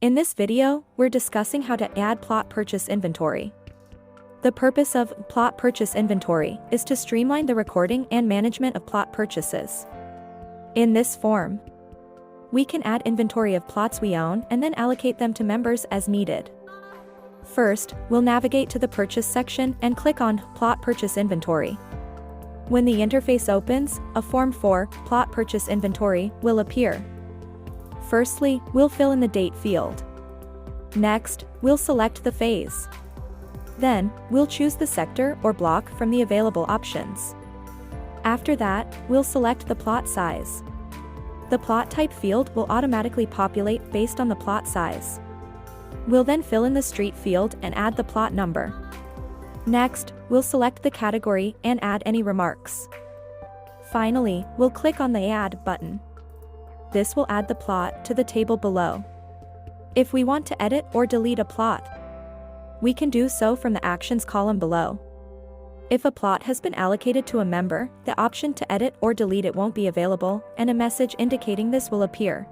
In this video, we're discussing how to add plot purchase inventory. The purpose of plot purchase inventory is to streamline the recording and management of plot purchases. In this form, we can add inventory of plots we own and then allocate them to members as needed. First, we'll navigate to the Purchase section and click on Plot Purchase Inventory. When the interface opens, a form for Plot Purchase Inventory will appear. Firstly, we'll fill in the date field. Next, we'll select the phase. Then, we'll choose the sector or block from the available options. After that, we'll select the plot size. The plot type field will automatically populate based on the plot size. We'll then fill in the street field and add the plot number. Next, we'll select the category and add any remarks. Finally, we'll click on the Add button. This will add the plot to the table below. If we want to edit or delete a plot, we can do so from the Actions column below. If a plot has been allocated to a member, the option to edit or delete it won't be available, and a message indicating this will appear.